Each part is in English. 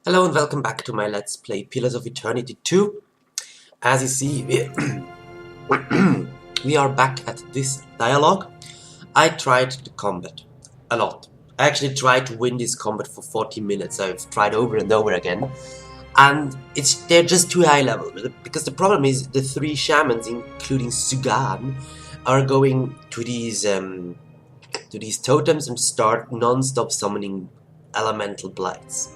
Hello and welcome back to my Let's Play Pillars of Eternity 2. As you see, we are back at this dialogue. I tried the combat a lot. I actually tried to win this combat for 40 minutes. I've tried over and over again. And they're just too high level. Because the problem is the three shamans, including Sugan, are going to these totems and start non-stop summoning elemental blights.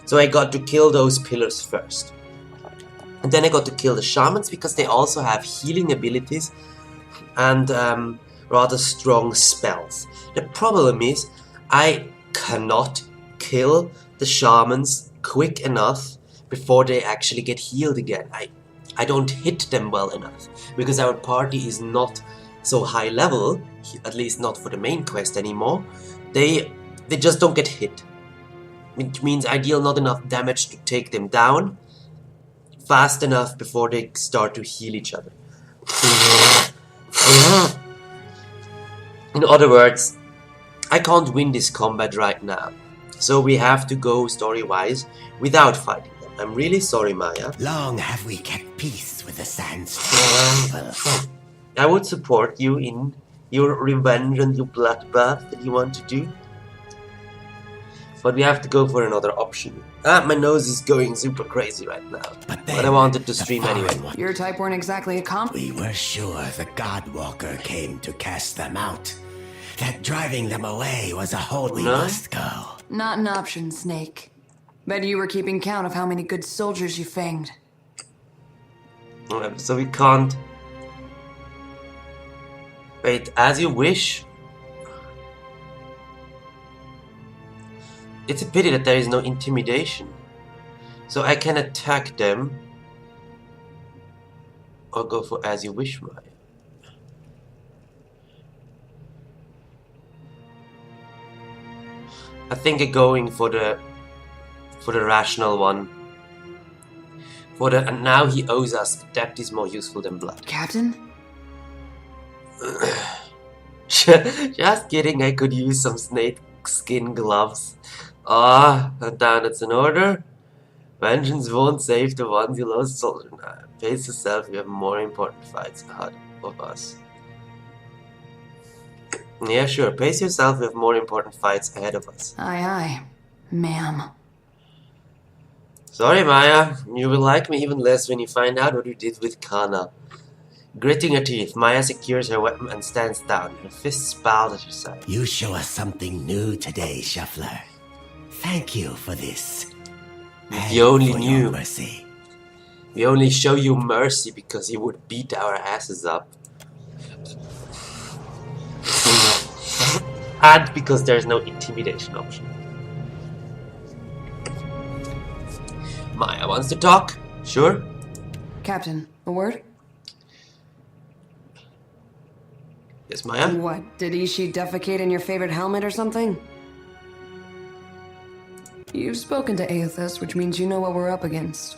So I got to kill those pillars first. And then I got to kill the shamans because they also have healing abilities and rather strong spells. The problem is I cannot kill the shamans quick enough before they actually get healed again. I don't hit them well enough because our party is not so high level, at least not for the main quest anymore. They just don't get hit. Which means I deal not enough damage to take them down fast enough before they start to heal each other. In other words, I can't win this combat right now. So we have to go story-wise without fighting them. I'm really sorry, Maya. Long have we kept peace with the Sands. I would support you in your revenge and your bloodbath that you want to do. But we have to go for another option. My nose is going super crazy right now. But I wanted to stream anyway. Your type weren't exactly a comp. We were sure the Godwalker came to cast them out. That driving them away was a hold we must go. Not an option, Snake. Bet you were keeping count of how many good soldiers you fanged. So we can't... Wait, as you wish? It's a pity that there is no intimidation. So I can attack them. Or go for as you wish, Maya. I think I'm going for the rational one. And now he owes us. Adept is more useful than blood. Captain? Just kidding, I could use some snake skin gloves. Down, it's an order. Vengeance won't save the ones you lost, soldier. Pace yourself, you have more important fights ahead of us. Yeah, sure, pace yourself, we have more important fights ahead of us. Aye, aye, ma'am. Sorry, Maya, you will like me even less when you find out what you did with Kana. Gritting her teeth, Maya secures her weapon and stands down, her fists bowed at her side. You show us something new today, Shuffler. Thank you for this. If you only knew. Mercy. We only show you mercy because you would beat our asses up. And because there's no intimidation option. Maya wants to talk? Sure. Captain, a word? Yes, Maya? What, did Ishi defecate in your favorite helmet or something? You've spoken to Aethys, which means you know what we're up against.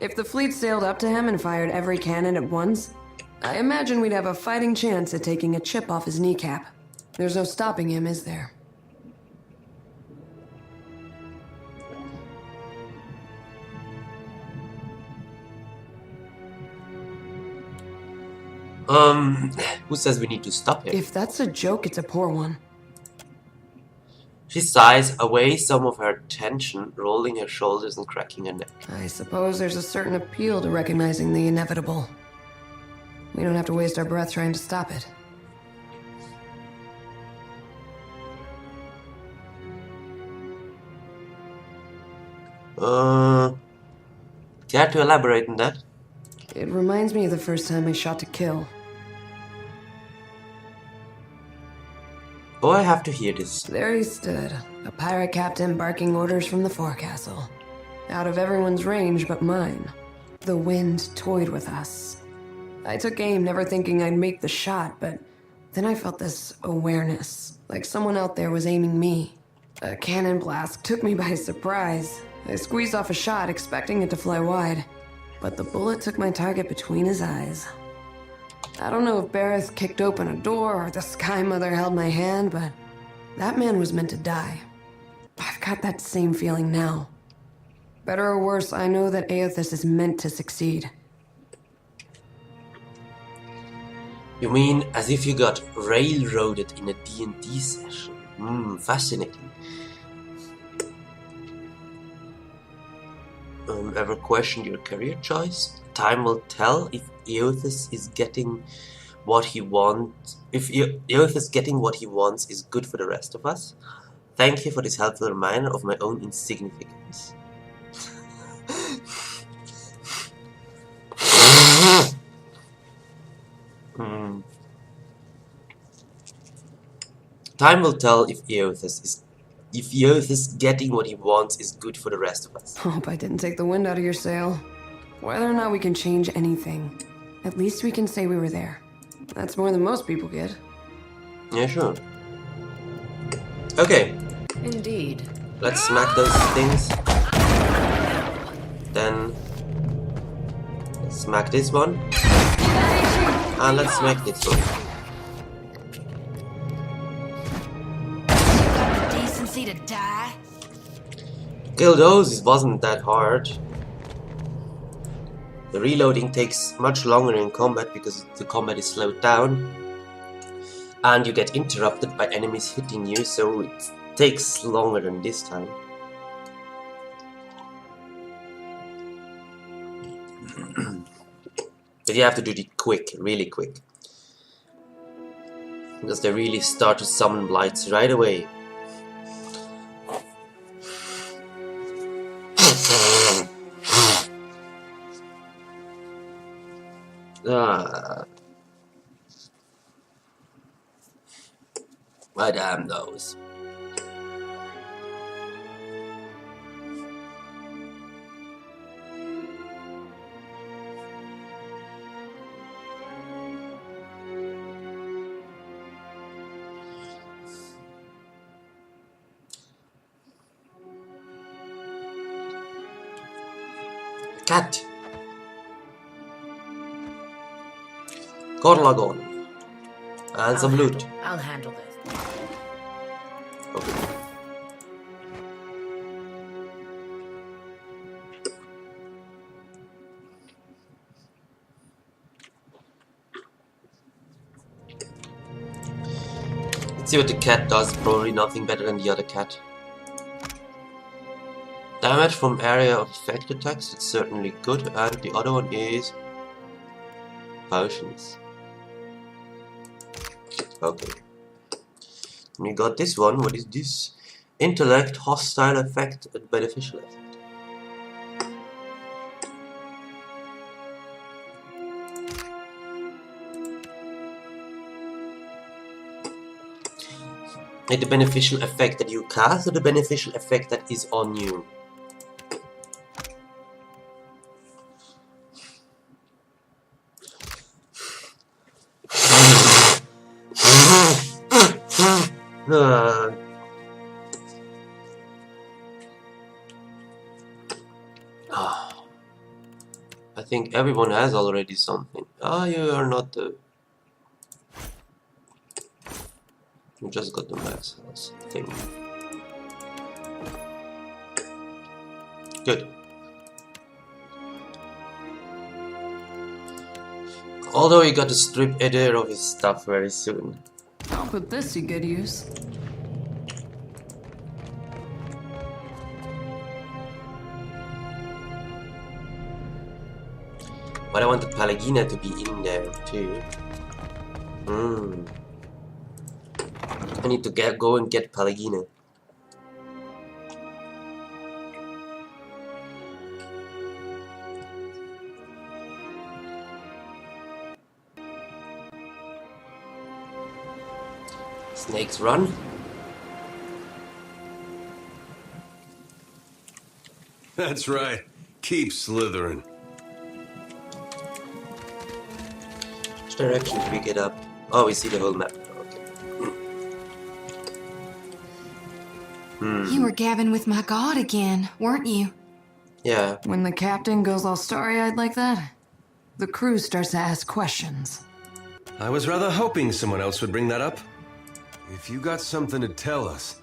If the fleet sailed up to him and fired every cannon at once, I imagine we'd have a fighting chance at taking a chip off his kneecap. There's no stopping him, is there? Who says we need to stop him? If that's a joke, it's a poor one. She sighs away some of her tension, rolling her shoulders and cracking her neck. I suppose there's a certain appeal to recognizing the inevitable. We don't have to waste our breath trying to stop it. Care to elaborate on that? It reminds me of the first time I shot to kill. Oh, I have to hear this. There he stood, a pirate captain barking orders from the forecastle. Out of everyone's range but mine. The wind toyed with us. I took aim, never thinking I'd make the shot, but then I felt this awareness, like someone out there was aiming me. A cannon blast took me by surprise. I squeezed off a shot, expecting it to fly wide, but the bullet took my target between his eyes. I don't know if Bareth kicked open a door or the Sky Mother held my hand, but that man was meant to die. I've got that same feeling now. Better or worse, I know that Aothis is meant to succeed. You mean as if you got railroaded in a D&D session? Fascinating. Ever questioned your career choice? Time will tell if Aothis is getting what he wants. If Aothis getting what he wants is good for the rest of us. Thank you for this helpful reminder of my own insignificance. Time will tell if Aothis getting what he wants is good for the rest of us. Hope I didn't take the wind out of your sail. Whether or not we can change anything, at least we can say we were there. That's more than most people get. Yeah, sure. Okay. Indeed. Let's smack those things. Then let's smack this one. And let's smack this one. Decency to die. Kill those, it wasn't that hard. The reloading takes much longer in combat because the combat is slowed down. And you get interrupted by enemies hitting you, so it takes longer than this time. But you have to do it quick, really quick. Because they really start to summon blights right away. Why damn those. Cat. Corlagon. And some loot. I'll handle this. Okay. Let's see what the cat does. Probably nothing better than the other cat. Damage from area of effect attacks, it's certainly good, and the other one is potions. Okay. We got this one. What is this? Intellect, hostile effect, and beneficial effect. Like the beneficial effect that you cast, or the beneficial effect that is on you? I think everyone has already something. You are not the... You just got the max health thing. Good. Although he got to strip Eder of his stuff very soon. I'll put this to good use. But I wanted Palagina to be in there too. I need to go and get Palagina. Snakes run. That's right. Keep slithering. Which direction do we get up? Oh, we see the whole map. Okay. You were gabbing with my god again, weren't you? Yeah. When the captain goes all starry-eyed like that, the crew starts to ask questions. I was rather hoping someone else would bring that up. If you got something to tell us.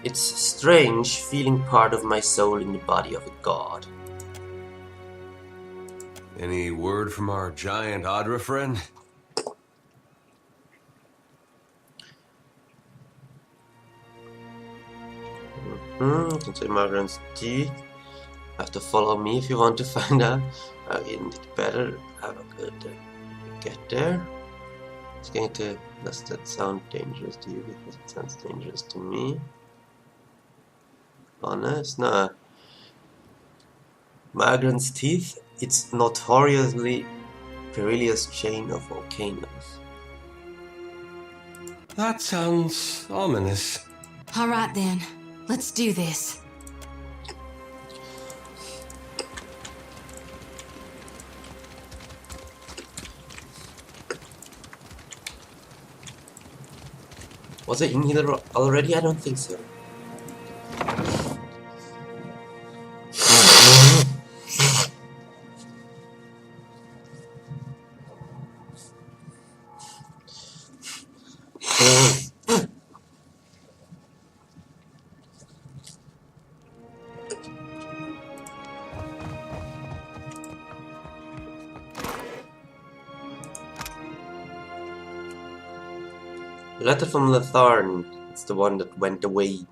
It's strange feeling part of my soul in the body of a god. Any word from our giant Adra friend? Can say Margaret's teeth. Have to follow me if you want to find out. Again, it better have a good get there. It's going to. Does that sound dangerous to you? Because it sounds dangerous to me. Honest? No. Margaret's teeth. It's notoriously perilous chain of volcanoes. That sounds ominous. All right then, let's do this. Was it in here already? I don't think so. Letter from Letharn. It's the one that went away.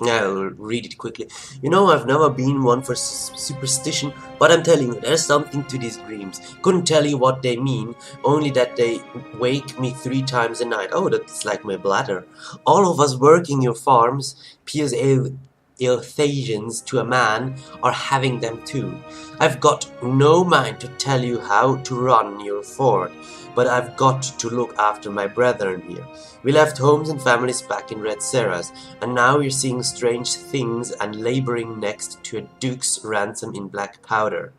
I'll read it quickly. You know, I've never been one for superstition, but I'm telling you, there's something to these dreams. Couldn't tell you what they mean, only that they wake me 3 times a night. Oh, that's like my bladder. All of us working your farms, Piers Ilthasians to a man, are having them too. I've got no mind to tell you how to run your fort, but I've got to look after my brethren here. We left homes and families back in Red Serras, and now we're seeing strange things and laboring next to a duke's ransom in black powder.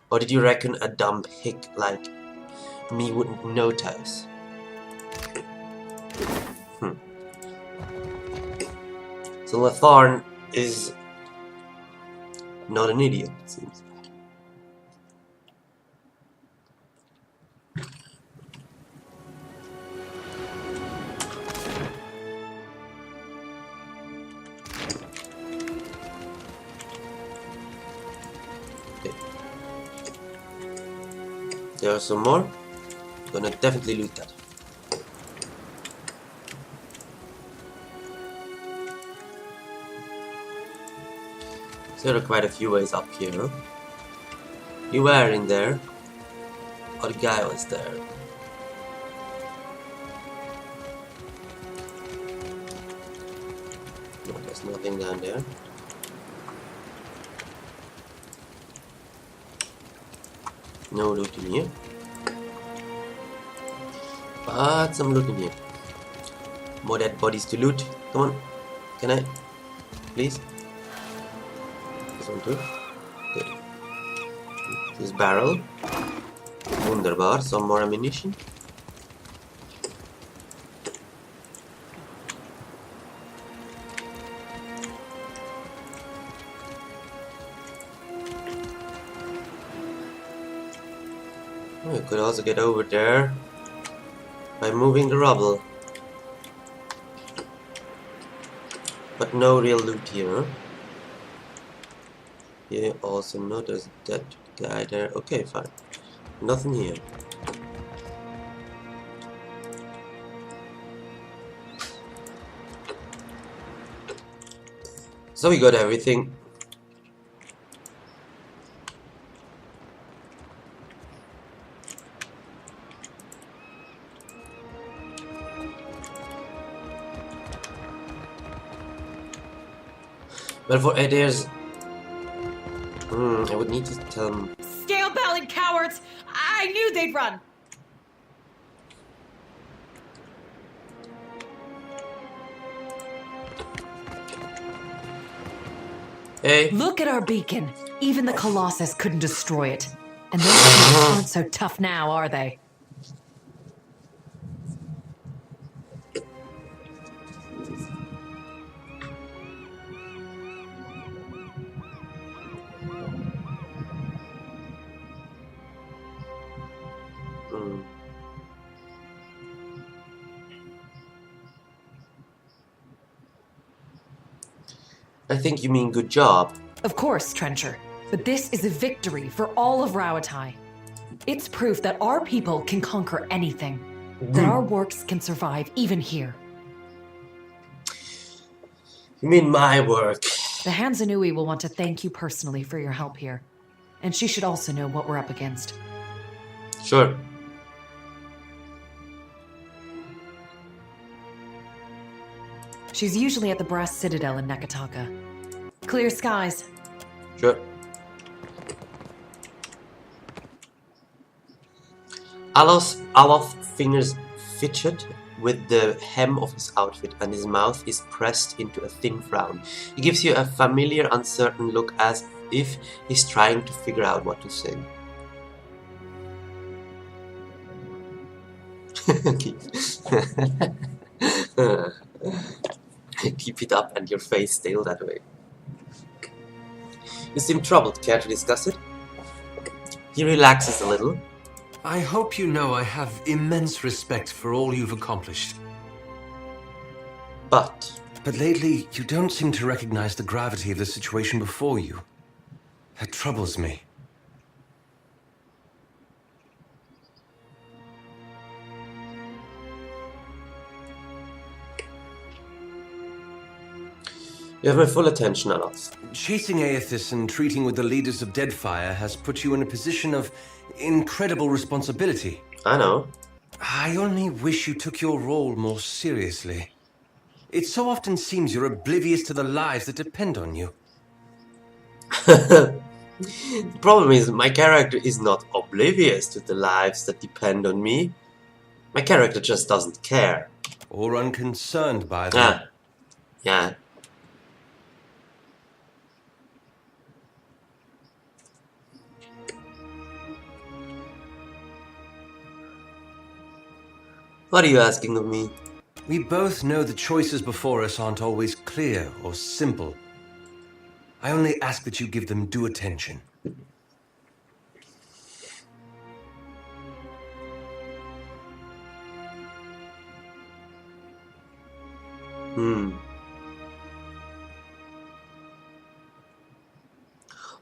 Or did you reckon a dumb hick like me wouldn't notice? So Letharn is not an idiot, it seems. There are some more. Gonna definitely loot that. So there are quite a few ways up here. You were in there. Or the guy was there. No, there's nothing down there. No loot in here. But some loot in here. More dead bodies to loot. Come on. Can I? Please? This one too. Good. This barrel. Wunderbar. Some more ammunition. We could also get over there by moving the rubble. But no real loot here. Here also not as that guy there. Okay, fine. Nothing here. So we got everything. Well, for there's... I would need to tell them... Scale-bellied cowards! I knew they'd run! Hey! Look at our beacon. Even the Colossus couldn't destroy it. And those things aren't so tough now, are they? I think you mean good job. Of course, Trencher. But this is a victory for all of Rauatai. It's proof that our people can conquer anything. That our works can survive even here. You mean my work? The Hansanui will want to thank you personally for your help here. And she should also know what we're up against. Sure. She's usually at the Brass Citadel in Nekataka. Clear skies. Sure. Aloth's fingers fidget with the hem of his outfit, and his mouth is pressed into a thin frown. He gives you a familiar, uncertain look as if he's trying to figure out what to say. Keep it up and your face still that way. You seem troubled. Care to discuss it? He relaxes a little. I hope you know I have immense respect for all you've accomplished. But lately, you don't seem to recognize the gravity of the situation before you. That troubles me. you have my full attention, Aloth. Chasing Aethys and treating with the leaders of Deadfire has put you in a position of incredible responsibility. I know. I only wish you took your role more seriously. It so often seems you're oblivious to the lives that depend on you. The problem is, my character is not oblivious to the lives that depend on me. My character just doesn't care. Or unconcerned by them. Yeah. What are you asking of me? We both know the choices before us aren't always clear or simple. I only ask that you give them due attention.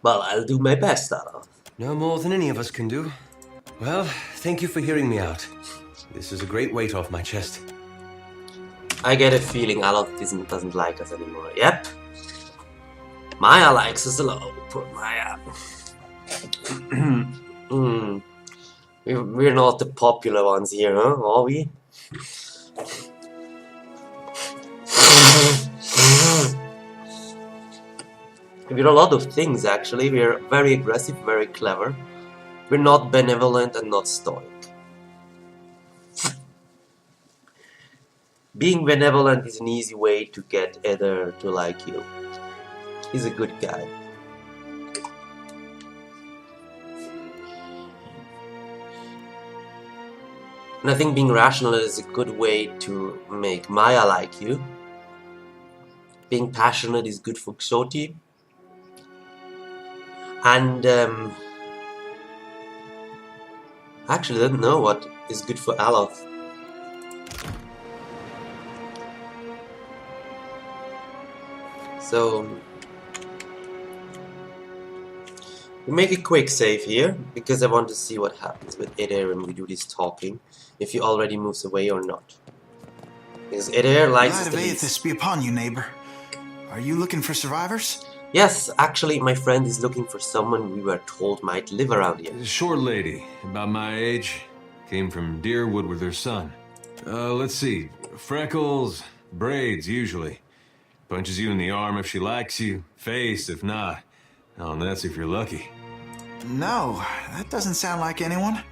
Well, I'll do my best, Aloth. No more than any of us can do. Well, thank you for hearing me out. This is a great weight off my chest. I get a feeling Aloth doesn't like us anymore. Yep. Maya likes us a lot. Poor Maya. We're not the popular ones here, huh? Are we? We're a lot of things, actually. We're very aggressive, very clever. We're not benevolent and not stoic. Being benevolent is an easy way to get Eder to like you. He's a good guy. And I think being rational is a good way to make Maya like you. Being passionate is good for Xoti. And I actually don't know what is good for Aloth. So we make a quick save here because I want to see what happens with Eder when we do this talking, if he already moves away or not. Because Eder likes us Light of Aethys be upon you, neighbor. Are you looking for survivors? Yes, actually, my friend is looking for someone we were told might live around here. A short lady, about my age, came from Deerwood with her son. Let's see, freckles, braids usually. Punches you in the arm if she likes you, face if not. Oh, and that's if you're lucky. No, that doesn't sound like anyone.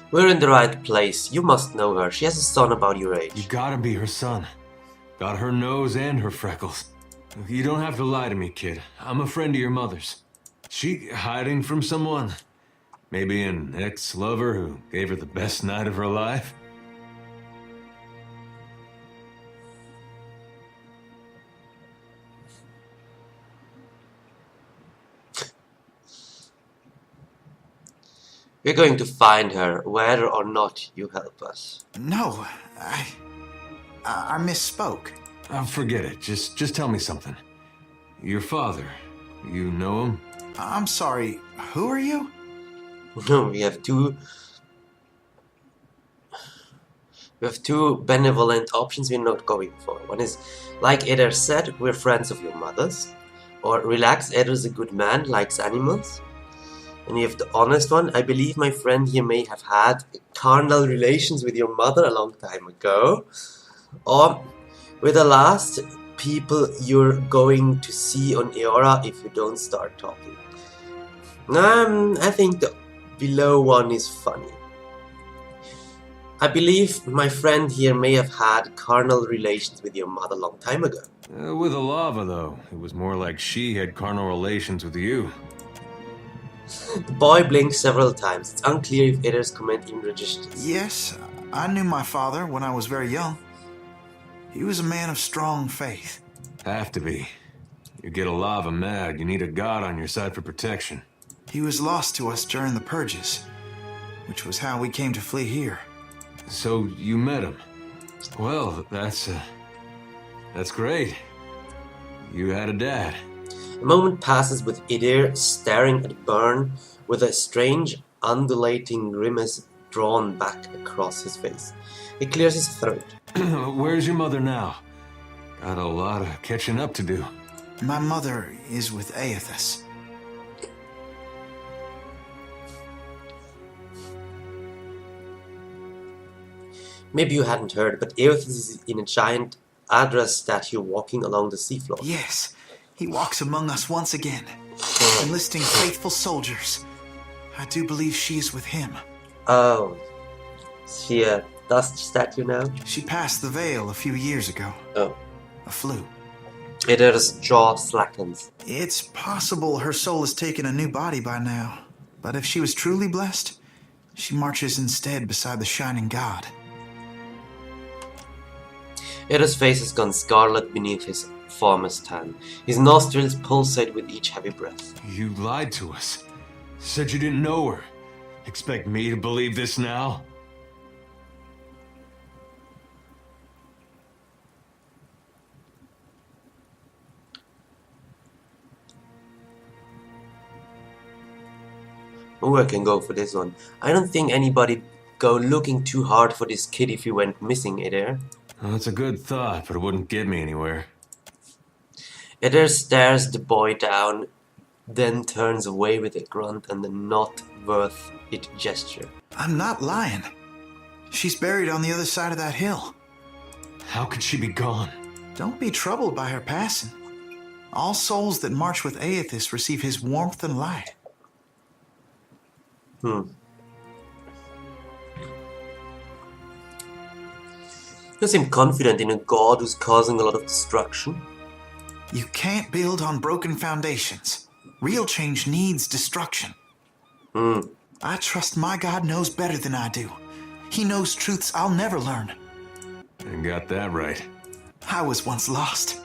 We're in the right place. You must know her. She has a son about your age. You gotta be her son. Got her nose and her freckles. You don't have to lie to me, kid. I'm a friend of your mother's. She hiding from someone? Maybe an ex-lover who gave her the best night of her life? We're going to find her, whether or not you help us. No, I misspoke. Forget it. Just tell me something. Your father, you know him? I'm sorry, who are you? We have two benevolent options we're not going for. One is, like Eder said, we're friends of your mother's. Or relax, Eder's a good man, likes animals. And you have the honest one. I believe my friend here may have had carnal relations with your mother a long time ago. Or with the last people you're going to see on Eora if you don't start talking. I think the below one is funny. I believe my friend here may have had carnal relations with your mother a long time ago. With Alava, though, it was more like she had carnal relations with you. The boy blinked several times. It's unclear if Eder's comment even registers. Yes, I knew my father when I was very young. He was a man of strong faith. Have to be. You get Alava mad, you need a god on your side for protection. He was lost to us during the purges, which was how we came to flee here. So you met him. Well, that's great. You had a dad. A moment passes with Eder staring at Byrne with a strange, undulating grimace drawn back across his face. He clears his throat. Where's your mother now? Got a lot of catching up to do. My mother is with Aethys. Maybe you hadn't heard, but Aethys is in a giant Adra statue walking along the seafloor. Yes, he walks among us once again, enlisting faithful soldiers. I do believe she is with him. Oh. Is she a dust statue now? She passed the veil a few years ago. Oh. A flu. Eder's jaw slackens. It's possible her soul has taken a new body by now. But if she was truly blessed, she marches instead beside the shining god. Eder's face has gone scarlet beneath his former's tan. His nostrils pulsate with each heavy breath. You lied to us. Said you didn't know her. Expect me to believe this now? Oh, I can go for this one. I don't think anybody go looking too hard for this kid if he went missing, Eder. Well, that's a good thought, but it wouldn't get me anywhere. Eder stares the boy down, then turns away with a grunt and a not worth it gesture. I'm not lying. She's buried on the other side of that hill. How could she be gone? Don't be troubled by her passing. All souls that march with Aethys receive his warmth and light. You seem confident in a god who's causing a lot of destruction. You can't build on broken foundations. Real change needs destruction. I trust my god knows better than I do. He knows truths I'll never learn. And got that right. I was once lost.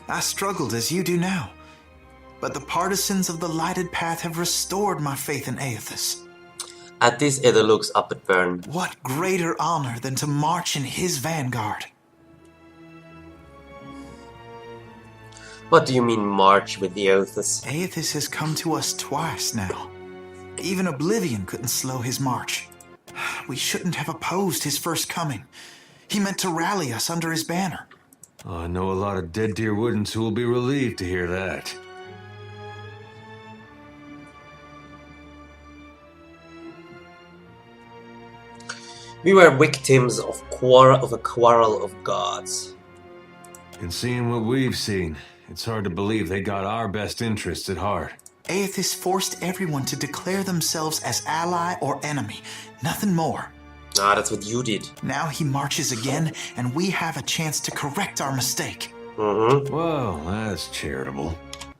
I struggled as you do now. But the partisans of the lighted path have restored my faith in Aethys. At this, Eder looks up at Byrne. What greater honor than to march in his vanguard? What do you mean march with the Aethys? Aethys has come to us twice now. Even Oblivion couldn't slow his march. We shouldn't have opposed his first coming. He meant to rally us under his banner. Oh, I know a lot of Dead Deer Woodens who will be relieved to hear that. We were victims of a quarrel of gods. And seeing what we've seen, it's hard to believe they got our best interests at heart. Aethys forced everyone to declare themselves as ally or enemy, nothing more. Ah, that's what you did. Now he marches again, and we have a chance to correct our mistake. Well, that's charitable.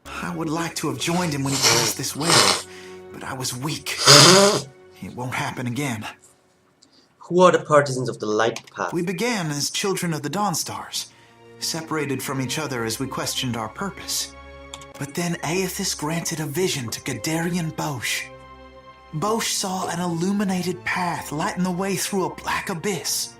I would like to have joined him when he passed this way, but I was weak. It won't happen again. Who are the partisans of the light path? We began as children of the Dawnstars, separated from each other as we questioned our purpose. But then Aethys granted a vision to Gadarian Bosch. Bosch saw an illuminated path lighten the way through a black abyss.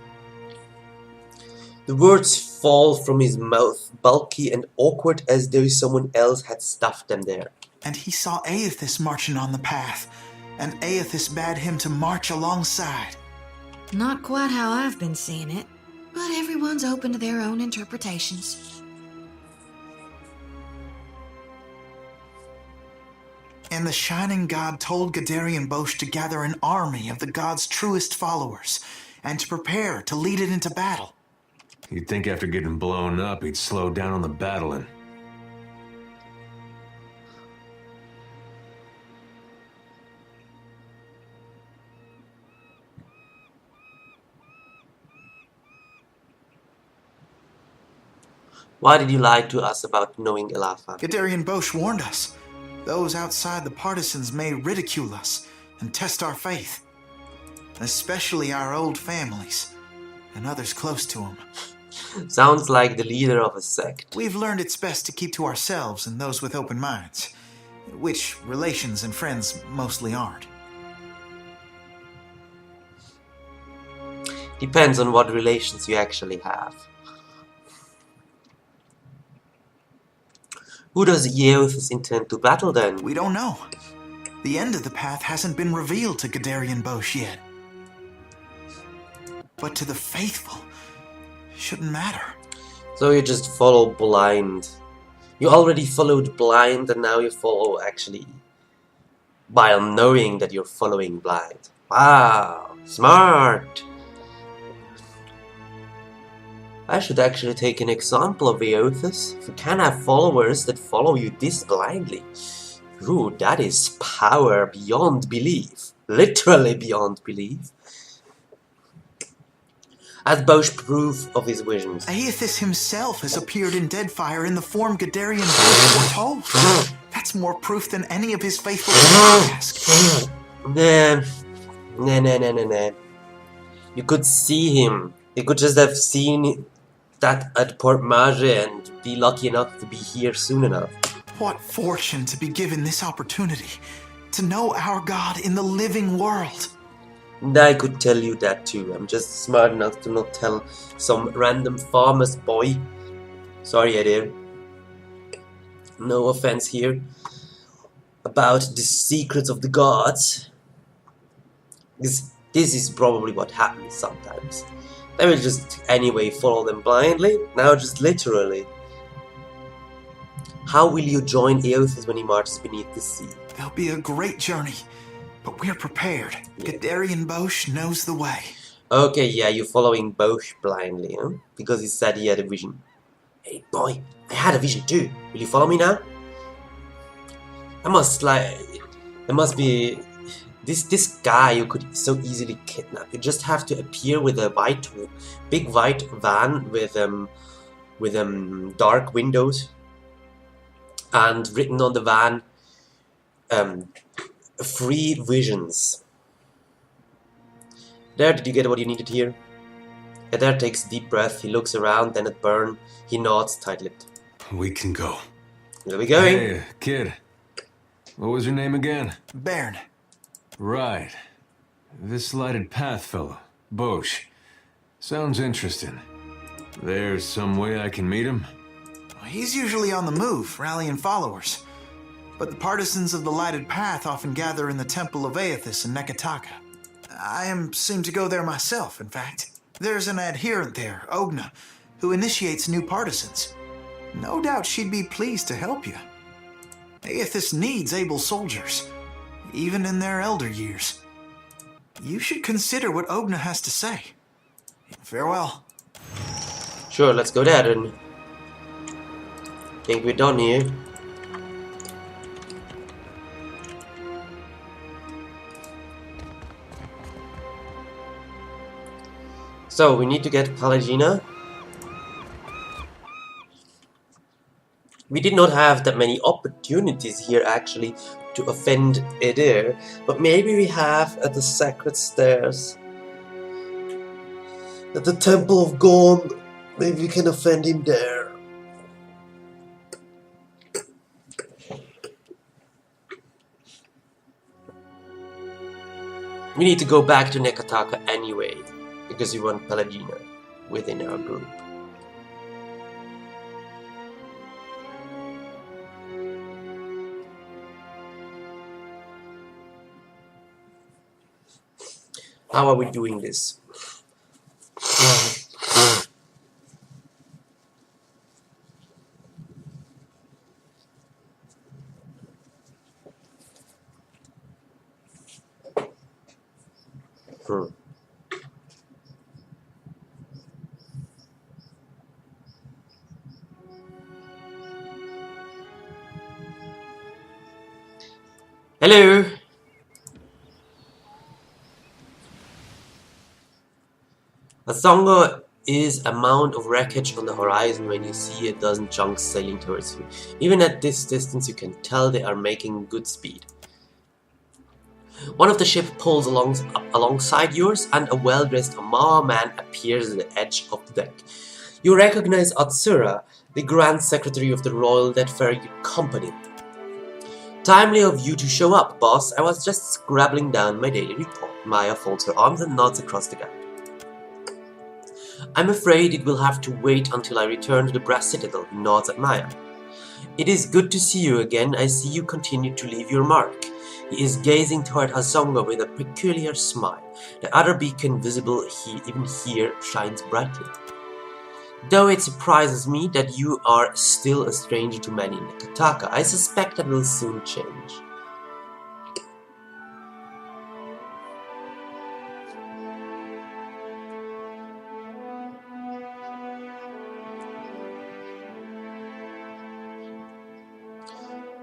The words fall from his mouth, bulky and awkward as though someone else had stuffed them there. And he saw Aethys marching on the path, and Aethys bade him to march alongside. Not quite how I've been seeing it, but everyone's open to their own interpretations. And the Shining God told Gadarian Bosch to gather an army of the god's truest followers, and to prepare to lead it into battle. You'd think after getting blown up, he'd slow down on the battling. Why did you lie to us about knowing Elafan? Gadarian Bosch warned us. Those outside the partisans may ridicule us and test our faith. Especially our old families, and others close to them. Sounds like the leader of a sect. We've learned it's best to keep to ourselves and those with open minds, which relations and friends mostly aren't. Depends on what relations you actually have. Who does Eothas intend to battle then? We don't know. The end of the path hasn't been revealed to Gadarian Bosch yet. But to the faithful, shouldn't matter. So you just follow blind. You already followed blind and now you follow actually while knowing that you're following blind. Wow, smart! I should actually take an example of Eothas. If you can have followers that follow you this blindly. Ooh, that is power beyond belief. Literally beyond belief. As Bosch proof of his visions. Aethys himself has appeared in Deadfire in the form Gadarian Bosch foretold. That's more proof than any of his faithful could ask. Nah. You could see him. You could just have seen that at Port Mage and be lucky enough to be here soon enough. What fortune to be given this opportunity to know our God in the living world. And I could tell you that too. I'm just smart enough to not tell some random farmer's boy. Sorry, Adair. No offense here. About the secrets of the gods. This is probably what happens sometimes. They will just anyway follow them blindly, now just literally. How will you join Eothas when he marches beneath the sea? There'll be a great journey, but we're prepared. Gadarian Bosch knows the way. Okay, yeah, you're following Bosch blindly, huh? Because he said he had a vision. Hey boy, I had a vision too. Will you follow me now? There must be this guy you could so easily kidnap. You just have to appear with a big white van with dark windows, and written on the van, free visions. There, did you get what you needed here? Adair takes a deep breath, he looks around, then at Byrne, he nods tight-lipped. We can go. Where are we going? Hey, kid. What was your name again? Bairn. Right. This lighted path fellow, Bosch. Sounds interesting. There's some way I can meet him? He's usually on the move, rallying followers. But the partisans of the lighted path often gather in the temple of Aethys in Nekataka. I seem to go there myself, in fact. There's an adherent there, Ogna, who initiates new partisans. No doubt she'd be pleased to help you. Aethys needs able soldiers, even in their elder years. You should consider what Ogna has to say. Farewell. Sure, let's go there then. Think we're done here. So, we need to get Palagina. We did not have that many opportunities here actually to offend Adair, but maybe we have at the Sacred Stairs. At the Temple of Gorm, maybe we can offend him there. We need to go back to Nekataka anyway, because we want Palagina within our group. How are we doing this? Hello. A songo is a mound of wreckage on the horizon when you see a dozen junks sailing towards you. Even at this distance you can tell they are making good speed. One of the ships pulls alongside yours, and a well-dressed Amar man appears at the edge of the deck. You recognize Atsura, the Grand Secretary of the Royal Deadfire Company. Timely of you to show up, boss. I was just scribbling down my daily report. Maya folds her arms and nods across the gap. I'm afraid it will have to wait until I return to the Brass Citadel, he nods at Maya. It is good to see you again. I see you continue to leave your mark. He is gazing toward Hazonga with a peculiar smile. The other beacon visible even here shines brightly. Though it surprises me that you are still a stranger to many in Nekataka, I suspect that will soon change.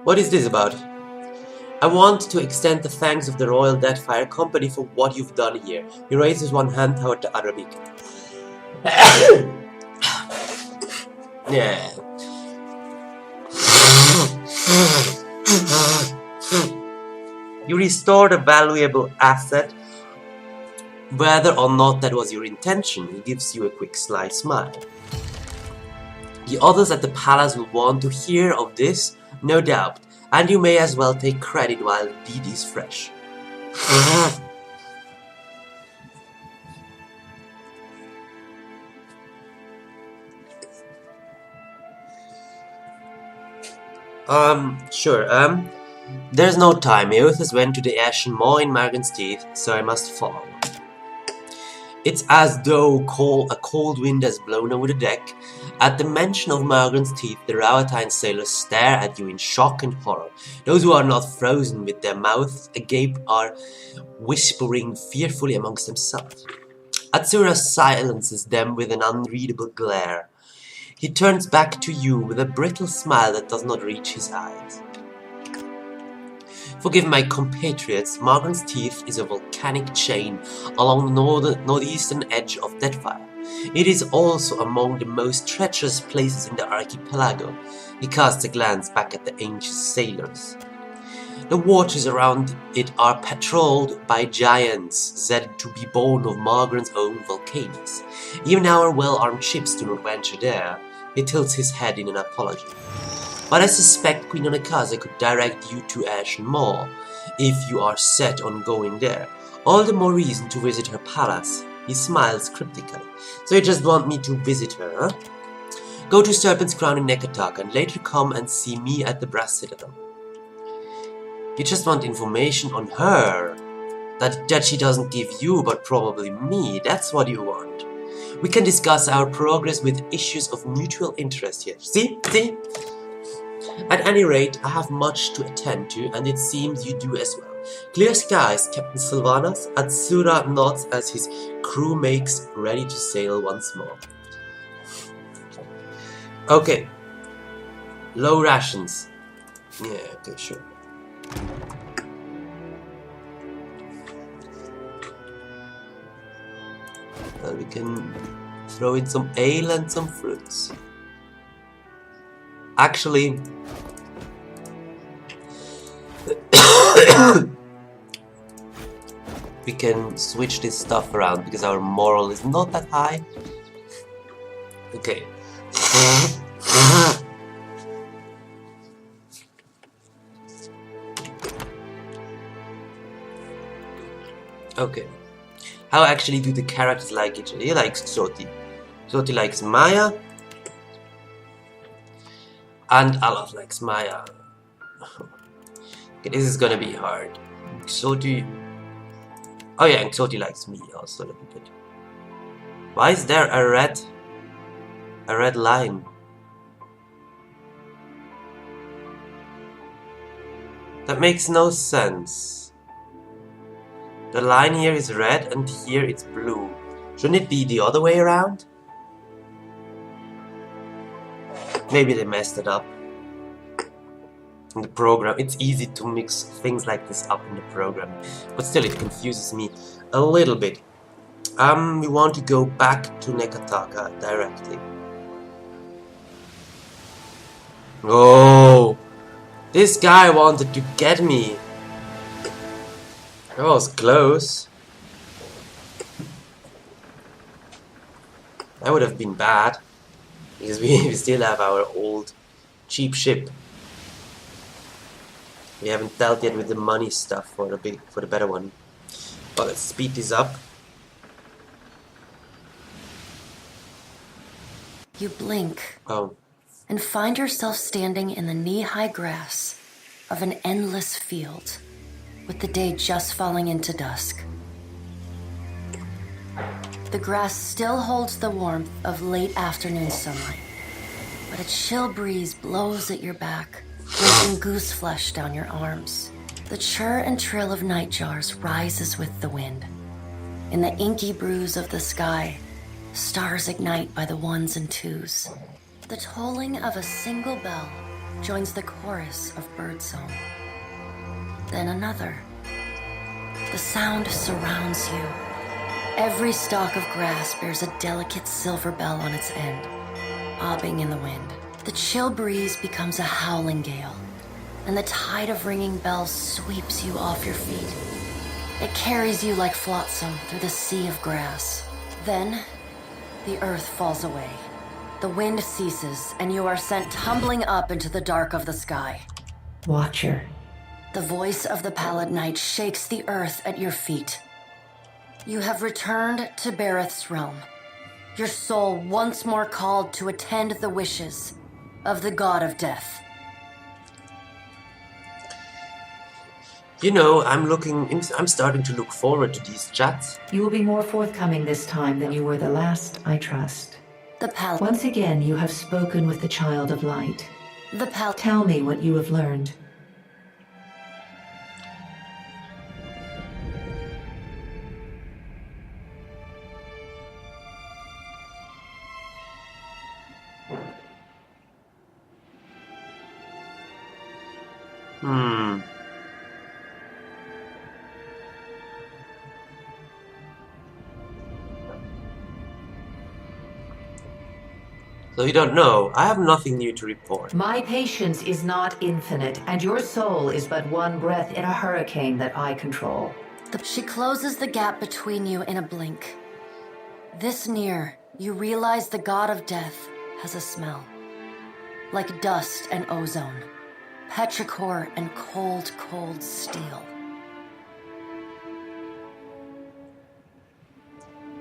What is this about? I want to extend the thanks of the Royal Deadfire Company for what you've done here. He raises one hand toward the other beacon. Yeah. You restored a valuable asset. Whether or not that was your intention, he gives you a quick sly smile. The others at the palace will want to hear of this, no doubt, and you may as well take credit while the deed is fresh. Sure, there's no time. Eothas went to the Ashen Maw in Margan's Teeth, so I must follow. It's as though a cold wind has blown over the deck. At the mention of Margan's Teeth, the Rawatine sailors stare at you in shock and horror. Those who are not frozen with their mouths agape are whispering fearfully amongst themselves. Atsura silences them with an unreadable glare. He turns back to you with a brittle smile that does not reach his eyes. Forgive my compatriots, Margan's Teeth is a volcanic chain along the northeastern edge of Deadfire. It is also among the most treacherous places in the archipelago. He casts a glance back at the ancient sailors. The waters around it are patrolled by giants said to be born of Margan's own volcanoes. Even our well-armed ships do not venture there. He tilts his head in an apology. But I suspect Queen Onekaze could direct you to Ashen Maw if you are set on going there. All the more reason to visit her palace. He smiles cryptically. So you just want me to visit her, huh? Go to Serpent's Crown in Nekataka and later come and see me at the Brass Citadel. You just want information on her. That she doesn't give you, but probably me. That's what you want. We can discuss our progress with issues of mutual interest here. See? See? At any rate, I have much to attend to, and it seems you do as well. Clear skies, Captain Sylvanas. Atsura nods as his crew makes ready to sail once more. Okay. Low rations. Yeah, okay, sure. Well, we can throw in some ale and some fruits. Actually, we can switch this stuff around because our moral is not that high. Okay. Okay. How actually do the characters like each other? He likes Xoti. Xoti likes Maya. And Alaf likes Maya. Okay, this is gonna be hard. Xoti... Oh yeah, and Cody likes me also a little bit. Why is there a red line? That makes no sense. The line here is red and here it's blue. Shouldn't it be the other way around? Maybe they messed it up in the program. It's easy to mix things like this up in the program, but still it confuses me a little bit. We want to go back to Nekataka directly. Oh, this guy wanted to get me. That was close. That would have been bad, because we still have our old cheap ship. We haven't dealt yet with the money stuff for the better one. But let's speed this up. You blink Oh, and find yourself standing in the knee-high grass of an endless field, with the day just falling into dusk. The grass still holds the warmth of late afternoon sunlight, but a chill breeze blows at your back, making goose flesh down your arms. The chirr and trill of nightjars rises with the wind. In the inky bruise of the sky, stars ignite by the ones and twos. The tolling of a single bell joins the chorus of birdsong. Then another. The sound surrounds you. Every stalk of grass bears a delicate silver bell on its end, bobbing in the wind. The chill breeze becomes a howling gale, and the tide of ringing bells sweeps you off your feet. It carries you like flotsam through the sea of grass. Then, the earth falls away. The wind ceases, and you are sent tumbling up into the dark of the sky. Watcher. The voice of the pallid night shakes the earth at your feet. You have returned to Bareth's realm, your soul once more called to attend the wishes of the god of death. you know, I'm starting to look forward to these chats. You will be more forthcoming this time than you were the last, I trust. The pallid... Once again, you have spoken with the Child of Light. Tell me what you have learned. So you don't know. I have nothing new to report. My patience is not infinite, and your soul is but one breath in a hurricane that I control. She closes the gap between you in a blink. This near, you realize the god of death has a smell. Like dust and ozone. Petrichor and cold, cold steel.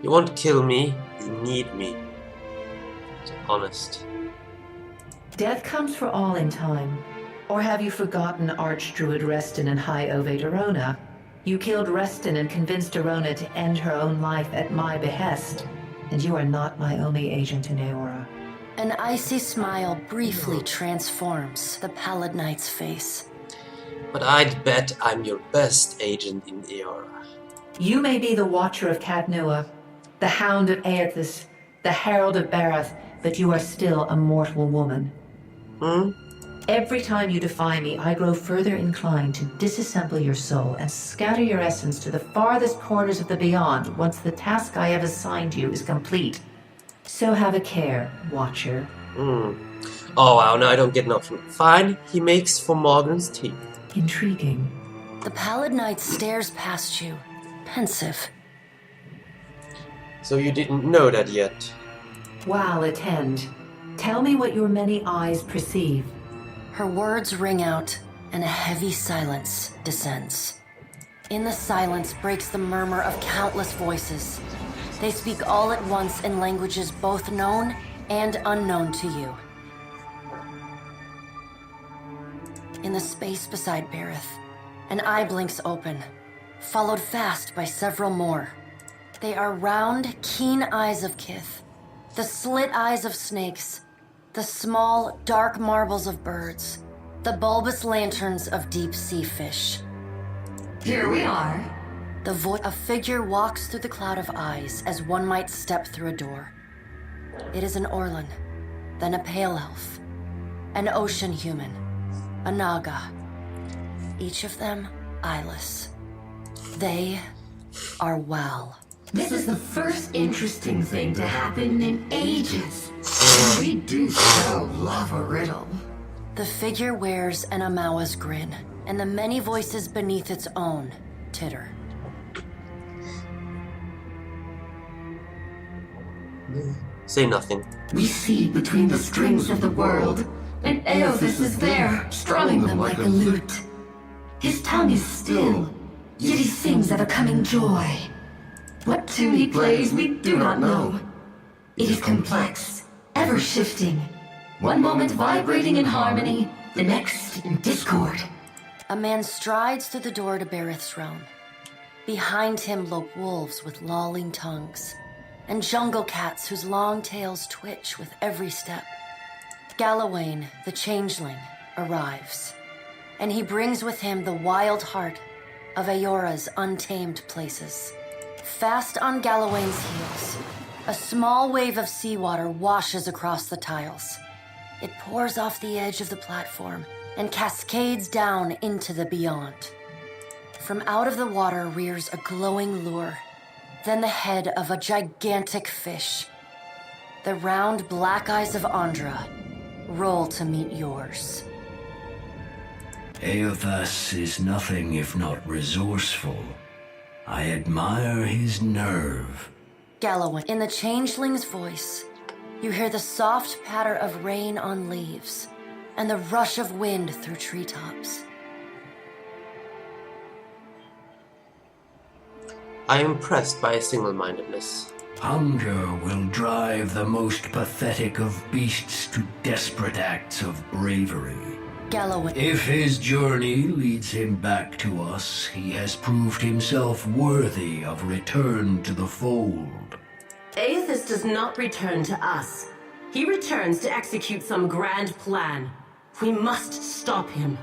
You won't kill me. You need me. It's honest. Death comes for all in time. Or have you forgotten Archdruid Reston and High Ovate Arona? You killed Reston and convinced Arona to end her own life at my behest. And you are not my only agent in Eora. An icy smile briefly transforms the pallid knight's face. But I'd bet I'm your best agent in Eora. You may be the Watcher of Cadnua, the Hound of Aethys, the Herald of Bareth, but you are still a mortal woman. Every time you defy me, I grow further inclined to disassemble your soul and scatter your essence to the farthest corners of the beyond once the task I have assigned you is complete. So have a care, Watcher. Oh wow, no, I don't get an option. Fine, he makes for Morgan's teeth. Intriguing. The pallid knight stares past you, pensive. So you didn't know that yet? While attend, tell me what your many eyes perceive. Her words ring out, and a heavy silence descends. In the silence breaks the murmur of countless voices. They speak all at once in languages both known and unknown to you. In the space beside Bareth, an eye blinks open, followed fast by several more. They are round, keen eyes of Kith, the slit eyes of snakes, the small, dark marbles of birds, the bulbous lanterns of deep-sea fish. Here we are. A figure walks through the cloud of eyes as one might step through a door. It is an Orlan, then a pale elf, an ocean human, a Naga, each of them eyeless. They are well. This is the first interesting thing to happen in ages. We do so love a riddle. The figure wears an Amawa's grin, and the many voices beneath its own titter. Say nothing. We see between the strings of the world, and Aothis is there, strumming them like a lute. His tongue is still, yet he sings of a coming joy. What tune he plays, we do not know. It is complex, ever-shifting. One moment vibrating in harmony, the next in discord. A man strides through the door to Bareth's realm. Behind him lope wolves with lolling tongues, and jungle cats whose long tails twitch with every step. Galawain, the changeling, arrives, and he brings with him the wild heart of Eora's untamed places. Fast on Galawain's heels, a small wave of seawater washes across the tiles. It pours off the edge of the platform and cascades down into the beyond. From out of the water rears a glowing lure, then the head of a gigantic fish. The round black eyes of Andra roll to meet yours. Aothis is nothing if not resourceful. I admire his nerve. Galawain. In the changeling's voice, you hear the soft patter of rain on leaves and the rush of wind through treetops. I am impressed by his single-mindedness. Hunger will drive the most pathetic of beasts to desperate acts of bravery. Galawain. If his journey leads him back to us, he has proved himself worthy of return to the fold. Aothis does not return to us. He returns to execute some grand plan. We must stop him.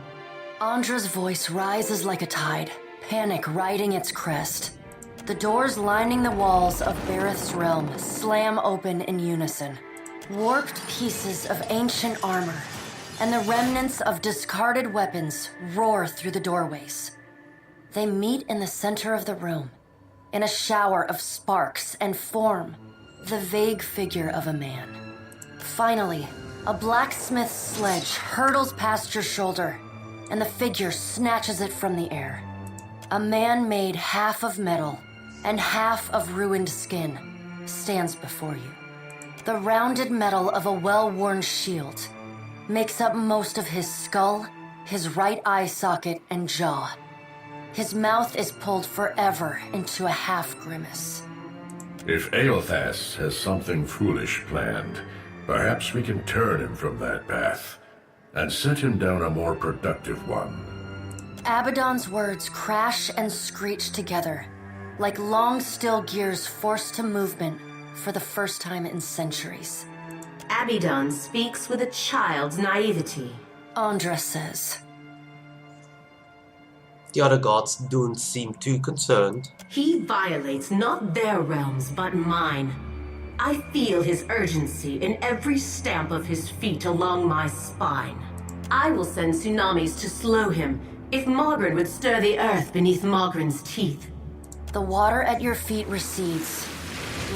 Andra's voice rises like a tide, panic riding its crest. The doors lining the walls of Bareth's realm slam open in unison. Warped pieces of ancient armor and the remnants of discarded weapons roar through the doorways. They meet in the center of the room, in a shower of sparks, and form the vague figure of a man. Finally, a blacksmith's sledge hurtles past your shoulder, and the figure snatches it from the air. A man made half of metal and half of ruined skin stands before you. The rounded metal of a well-worn shield makes up most of his skull, his right eye socket, and jaw. His mouth is pulled forever into a half-grimace. If Aothis has something foolish planned, perhaps we can turn him from that path and set him down a more productive one. Abaddon's words crash and screech together, like long steel gears forced to movement for the first time in centuries. Abaddon speaks with a child's naivety. Andra says. The other gods don't seem too concerned. He violates not their realms, but mine. I feel his urgency in every stamp of his feet along my spine. I will send tsunamis to slow him if Mogren would stir the earth beneath Mogren's teeth. The water at your feet recedes.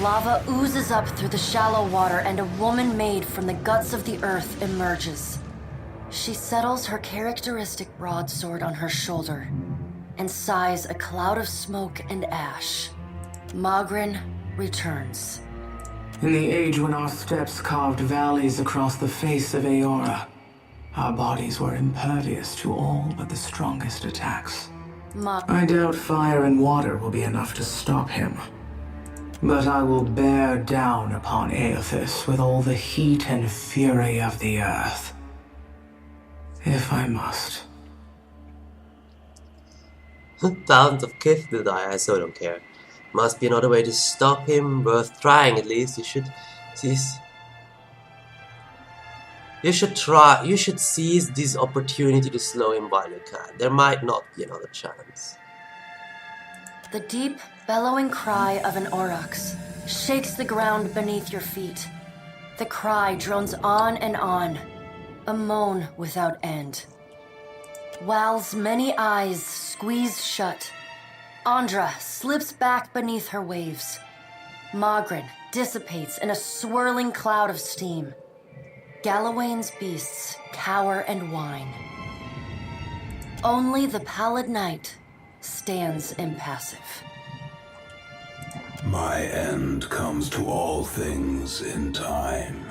Lava oozes up through the shallow water, and a woman made from the guts of the earth emerges. She settles her characteristic broadsword on her shoulder and sighs a cloud of smoke and ash. Mogren returns. In the age when our steps carved valleys across the face of Ayora, our bodies were impervious to all but the strongest attacks. I doubt fire and water will be enough to stop him. But I will bear down upon Aothis with all the heat and fury of the earth. If I must. Thousands of Kith will die, I so don't care. Must be another way to stop him, worth trying at least. You should seize this opportunity to slow him while you can. There might not be another chance. The deep, bellowing cry of an aurochs shakes the ground beneath your feet. The cry drones on and on, a moan without end. Wal's many eyes squeeze shut. Andra slips back beneath her waves. Magrin dissipates in a swirling cloud of steam. Galawain's beasts cower and whine. Only the pallid night stands impassive. My end comes to all things in time.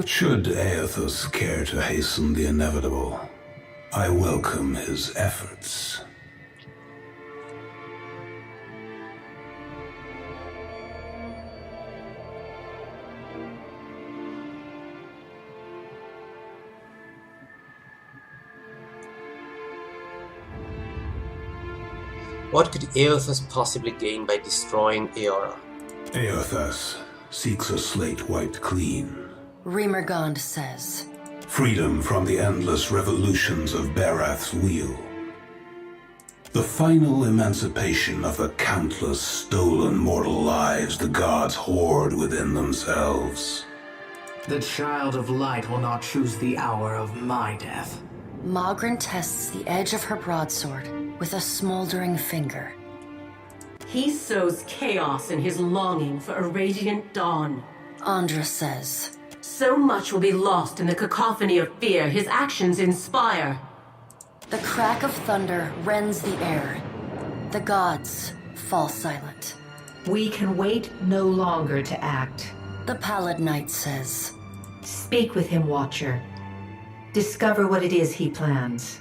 Should Aethys care to hasten the inevitable, I welcome his efforts. What could Aethys possibly gain by destroying Ayora? Aethys seeks a slate wiped clean. Remergond says. Freedom from the endless revolutions of Barath's wheel. The final emancipation of the countless stolen mortal lives the gods hoard within themselves. The Child of Light will not choose the hour of my death. Magrin tests the edge of her broadsword with a smoldering finger. He sows chaos in his longing for a radiant dawn. Andra says. So much will be lost in the cacophony of fear his actions inspire. The crack of thunder rends the air. The gods fall silent. We can wait no longer to act. The pallid knight says. Speak with him, Watcher. Discover what it is he plans.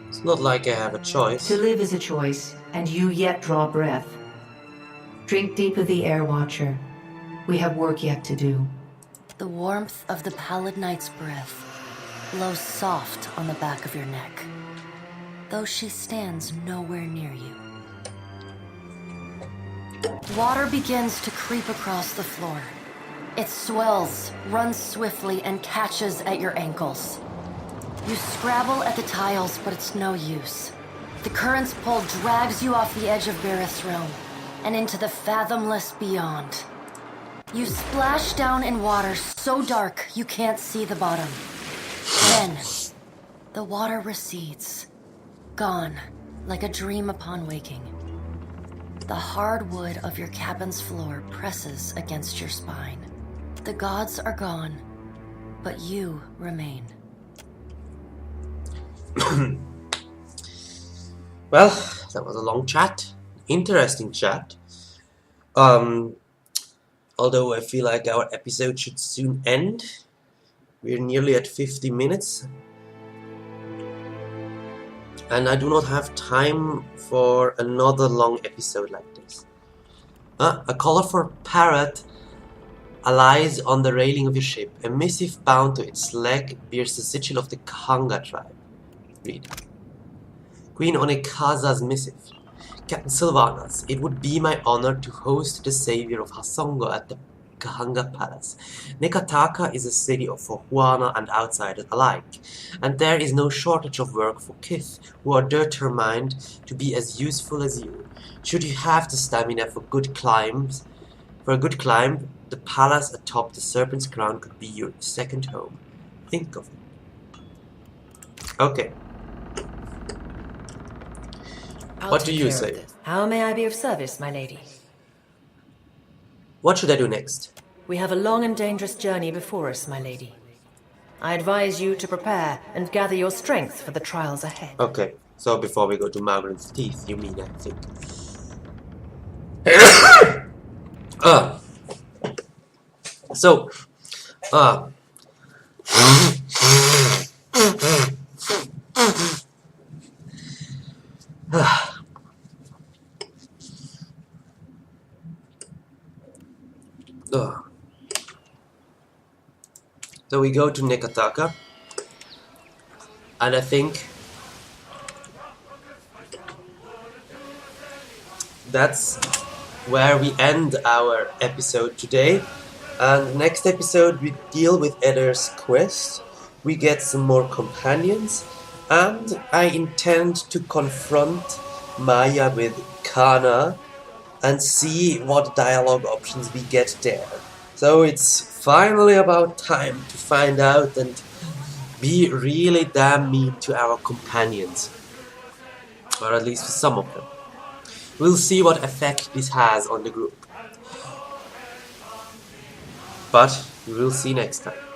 It's not like I have a choice. To live is a choice, and you yet draw breath. Drink deep of the air, Watcher. We have work yet to do. The warmth of the pallid knight's breath blows soft on the back of your neck, though she stands nowhere near you. Water begins to creep across the floor. It swells, runs swiftly, and catches at your ankles. You scrabble at the tiles, but it's no use. The current's pull drags you off the edge of Barath's realm and into the fathomless beyond. You splash down in water so dark you can't see the bottom. Then, the water recedes, gone like a dream upon waking. The hard wood of your cabin's floor presses against your spine. The gods are gone, but you remain. Well, that was a long chat. Interesting chat. Although I feel like our episode should soon end. We're nearly at 50 minutes. And I do not have time for another long episode like this. A colorful parrot lies on the railing of your ship. A missive bound to its leg bears the sigil of the Kahanga tribe. Read. Queen Onekaza's missive. Captain Sylvanas, it would be my honor to host the savior of Hasongo at the Kahanga Palace. Nekataka is a city for Huana and outsiders alike, and there is no shortage of work for Kith, who are determined to be as useful as you. Should you have the stamina for a good climb, the palace atop the Serpent's Crown could be your second home. Think of it. Okay. What do you say? How may I be of service, my lady? What should I do next? We have a long and dangerous journey before us, my lady. I advise you to prepare and gather your strength for the trials ahead. Okay, so before we go to Margaret's teeth, you mean, I think. So we go to Nekataka, and I think that's where we end our episode today. And next episode we deal with Eddar's quest. We get some more companions, and I intend to confront Maya with Kana and see what dialogue options we get there. So it's finally about time to find out and be really damn mean to our companions. Or at least some of them. We'll see what effect this has on the group. But we will see next time.